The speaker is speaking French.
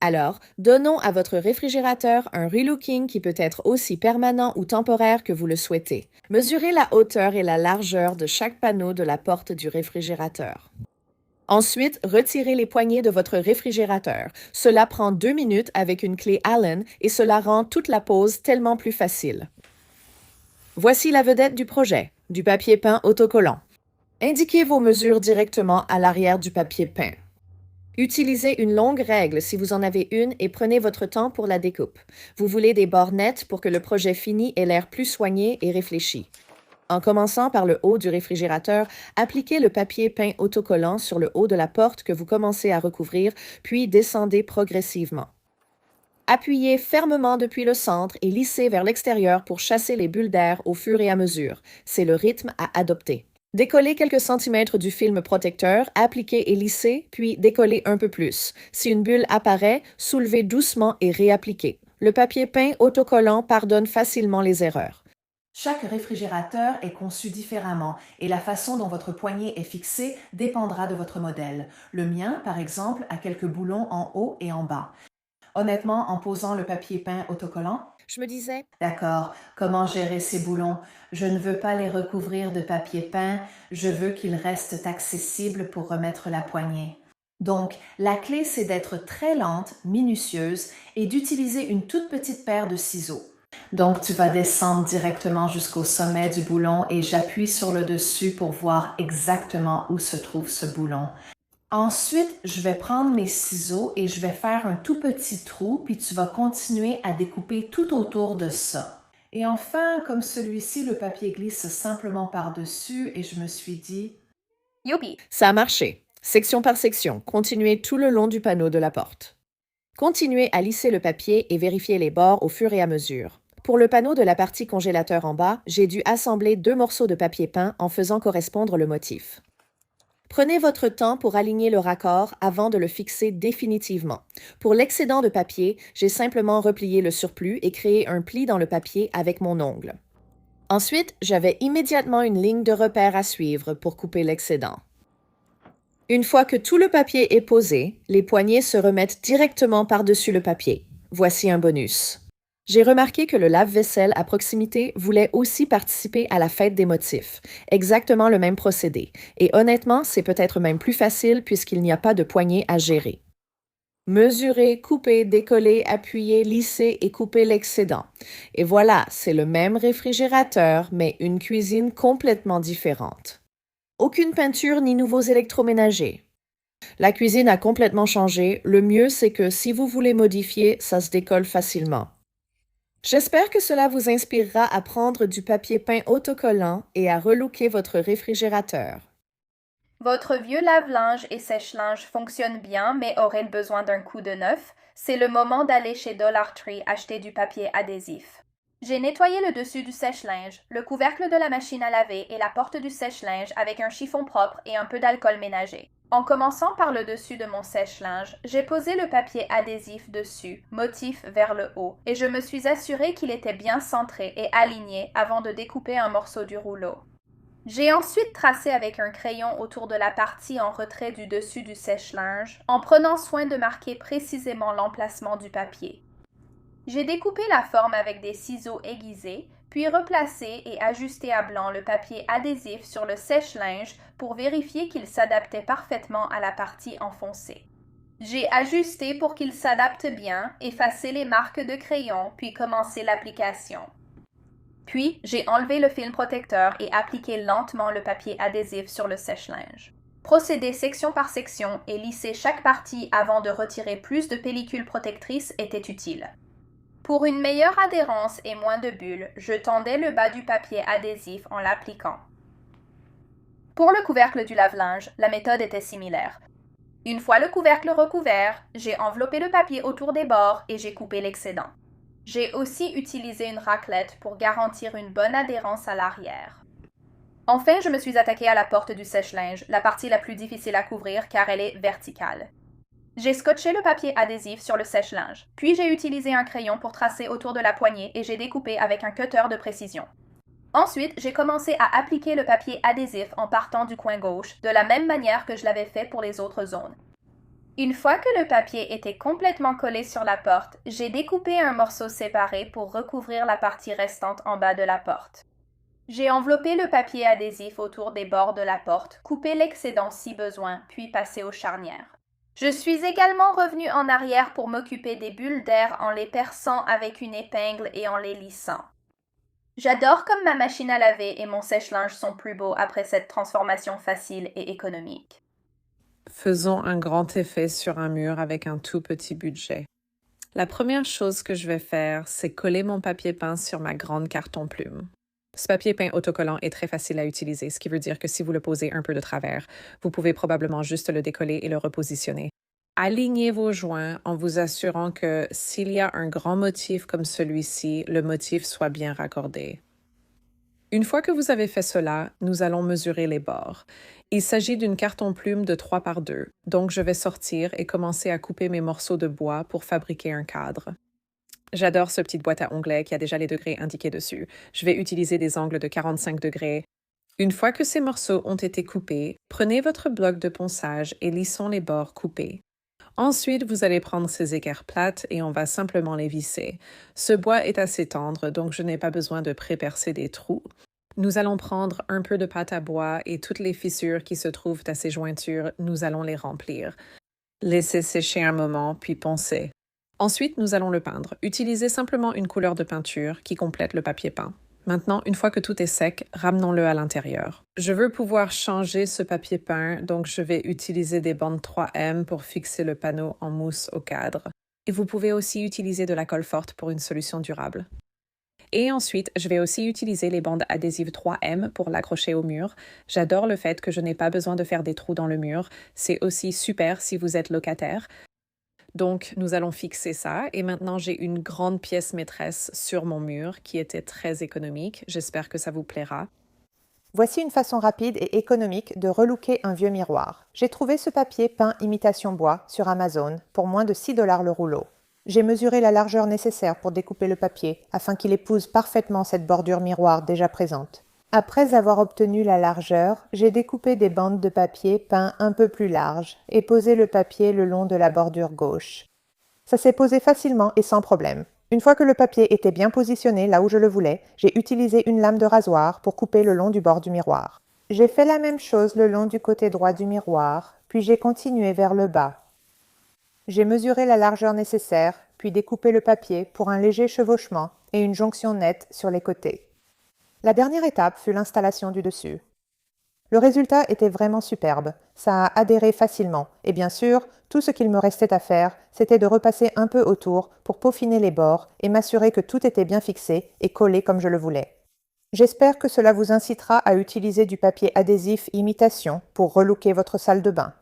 Alors, donnons à votre réfrigérateur un relooking qui peut être aussi permanent ou temporaire que vous le souhaitez. Mesurez la hauteur et la largeur de chaque panneau de la porte du réfrigérateur. Ensuite, retirez les poignées de votre réfrigérateur. Cela prend 2 minutes avec une clé Allen et cela rend toute la pose tellement plus facile. Voici la vedette du projet, du papier peint autocollant. Indiquez vos mesures directement à l'arrière du papier peint. Utilisez une longue règle si vous en avez une et prenez votre temps pour la découpe. Vous voulez des bords nets pour que le projet fini ait l'air plus soigné et réfléchi. En commençant par le haut du réfrigérateur, appliquez le papier peint autocollant sur le haut de la porte que vous commencez à recouvrir, puis descendez progressivement. Appuyez fermement depuis le centre et lissez vers l'extérieur pour chasser les bulles d'air au fur et à mesure. C'est le rythme à adopter. Décollez quelques centimètres du film protecteur, appliquez et lissez, puis décollez un peu plus. Si une bulle apparaît, soulevez doucement et réappliquez. Le papier peint autocollant pardonne facilement les erreurs. Chaque réfrigérateur est conçu différemment et la façon dont votre poignée est fixée dépendra de votre modèle. Le mien, par exemple, a quelques boulons en haut et en bas. Honnêtement, en posant le papier peint autocollant, je me disais, d'accord, comment gérer ces boulons? Je ne veux pas les recouvrir de papier peint, je veux qu'ils restent accessibles pour remettre la poignée. Donc, la clé, c'est d'être très lente, minutieuse et d'utiliser une toute petite paire de ciseaux. Donc, tu vas descendre directement jusqu'au sommet du boulon et j'appuie sur le dessus pour voir exactement où se trouve ce boulon. Ensuite, je vais prendre mes ciseaux et je vais faire un tout petit trou, puis tu vas continuer à découper tout autour de ça. Et enfin, comme celui-ci, le papier glisse simplement par-dessus et je me suis dit, youpi! Ça a marché. Section par section, continuez tout le long du panneau de la porte. Continuez à lisser le papier et vérifiez les bords au fur et à mesure. Pour le panneau de la partie congélateur en bas, j'ai dû assembler 2 morceaux de papier peint en faisant correspondre le motif. Prenez votre temps pour aligner le raccord avant de le fixer définitivement. Pour l'excédent de papier, j'ai simplement replié le surplus et créé un pli dans le papier avec mon ongle. Ensuite, j'avais immédiatement une ligne de repère à suivre pour couper l'excédent. Une fois que tout le papier est posé, les poignées se remettent directement par-dessus le papier. Voici un bonus. J'ai remarqué que le lave-vaisselle à proximité voulait aussi participer à la fête des motifs. Exactement le même procédé. Et honnêtement, c'est peut-être même plus facile puisqu'il n'y a pas de poignée à gérer. Mesurer, couper, décoller, appuyer, lisser et couper l'excédent. Et voilà, c'est le même réfrigérateur, mais une cuisine complètement différente. Aucune peinture ni nouveaux électroménagers. La cuisine a complètement changé. Le mieux, c'est que si vous voulez modifier, ça se décolle facilement. J'espère que cela vous inspirera à prendre du papier peint autocollant et à relooker votre réfrigérateur. Votre vieux lave-linge et sèche-linge fonctionnent bien mais aurait besoin d'un coup de neuf. C'est le moment d'aller chez Dollar Tree acheter du papier adhésif. J'ai nettoyé le dessus du sèche-linge, le couvercle de la machine à laver et la porte du sèche-linge avec un chiffon propre et un peu d'alcool ménager. En commençant par le dessus de mon sèche-linge, j'ai posé le papier adhésif dessus, motif vers le haut, et je me suis assurée qu'il était bien centré et aligné avant de découper un morceau du rouleau. J'ai ensuite tracé avec un crayon autour de la partie en retrait du dessus du sèche-linge, en prenant soin de marquer précisément l'emplacement du papier. J'ai découpé la forme avec des ciseaux aiguisés, puis replacé et ajusté à blanc le papier adhésif sur le sèche-linge pour vérifier qu'il s'adaptait parfaitement à la partie enfoncée. J'ai ajusté pour qu'il s'adapte bien, effacé les marques de crayon, puis commencé l'application. Puis, j'ai enlevé le film protecteur et appliqué lentement le papier adhésif sur le sèche-linge. Procéder section par section et lisser chaque partie avant de retirer plus de pellicule protectrice était utile. Pour une meilleure adhérence et moins de bulles, je tendais le bas du papier adhésif en l'appliquant. Pour le couvercle du lave-linge, la méthode était similaire. Une fois le couvercle recouvert, j'ai enveloppé le papier autour des bords et j'ai coupé l'excédent. J'ai aussi utilisé une raclette pour garantir une bonne adhérence à l'arrière. Enfin, je me suis attaquée à la porte du sèche-linge, la partie la plus difficile à couvrir car elle est verticale. J'ai scotché le papier adhésif sur le sèche-linge, puis j'ai utilisé un crayon pour tracer autour de la poignée et j'ai découpé avec un cutter de précision. Ensuite, j'ai commencé à appliquer le papier adhésif en partant du coin gauche, de la même manière que je l'avais fait pour les autres zones. Une fois que le papier était complètement collé sur la porte, j'ai découpé un morceau séparé pour recouvrir la partie restante en bas de la porte. J'ai enveloppé le papier adhésif autour des bords de la porte, coupé l'excédent si besoin, puis passé aux charnières. Je suis également revenu en arrière pour m'occuper des bulles d'air en les perçant avec une épingle et en les lissant. J'adore comme ma machine à laver et mon sèche-linge sont plus beaux après cette transformation facile et économique. Faisons un grand effet sur un mur avec un tout petit budget. La première chose que je vais faire, c'est coller mon papier peint sur ma grande carton-plume. Ce papier peint autocollant est très facile à utiliser, ce qui veut dire que si vous le posez un peu de travers, vous pouvez probablement juste le décoller et le repositionner. Alignez vos joints en vous assurant que s'il y a un grand motif comme celui-ci, le motif soit bien raccordé. Une fois que vous avez fait cela, nous allons mesurer les bords. Il s'agit d'une carton-plume de 3 par 2, donc je vais sortir et commencer à couper mes morceaux de bois pour fabriquer un cadre. J'adore ce petite boîte à onglets qui a déjà les degrés indiqués dessus. Je vais utiliser des angles de 45 degrés. Une fois que ces morceaux ont été coupés, prenez votre bloc de ponçage et lissons les bords coupés. Ensuite, vous allez prendre ces équerres plates et on va simplement les visser. Ce bois est assez tendre, donc je n'ai pas besoin de pré-percer des trous. Nous allons prendre un peu de pâte à bois et toutes les fissures qui se trouvent à ces jointures, nous allons les remplir. Laissez sécher un moment, puis poncer. Ensuite, nous allons le peindre. Utilisez simplement une couleur de peinture qui complète le papier peint. Maintenant, une fois que tout est sec, ramenons-le à l'intérieur. Je veux pouvoir changer ce papier peint, donc je vais utiliser des bandes 3M pour fixer le panneau en mousse au cadre. Et vous pouvez aussi utiliser de la colle forte pour une solution durable. Et ensuite, je vais aussi utiliser les bandes adhésives 3M pour l'accrocher au mur. J'adore le fait que je n'ai pas besoin de faire des trous dans le mur. C'est aussi super si vous êtes locataire. Donc, nous allons fixer ça et maintenant j'ai une grande pièce maîtresse sur mon mur qui était très économique. J'espère que ça vous plaira. Voici une façon rapide et économique de relooker un vieux miroir. J'ai trouvé ce papier peint imitation bois sur Amazon pour moins de 6 $ le rouleau. J'ai mesuré la largeur nécessaire pour découper le papier afin qu'il épouse parfaitement cette bordure miroir déjà présente. Après avoir obtenu la largeur, j'ai découpé des bandes de papier peint un peu plus larges et posé le papier le long de la bordure gauche. Ça s'est posé facilement et sans problème. Une fois que le papier était bien positionné là où je le voulais, j'ai utilisé une lame de rasoir pour couper le long du bord du miroir. J'ai fait la même chose le long du côté droit du miroir, puis j'ai continué vers le bas. J'ai mesuré la largeur nécessaire, puis découpé le papier pour un léger chevauchement et une jonction nette sur les côtés. La dernière étape fut l'installation du dessus. Le résultat était vraiment superbe, ça a adhéré facilement, et bien sûr, tout ce qu'il me restait à faire, c'était de repasser un peu autour pour peaufiner les bords et m'assurer que tout était bien fixé et collé comme je le voulais. J'espère que cela vous incitera à utiliser du papier adhésif imitation pour relooker votre salle de bain.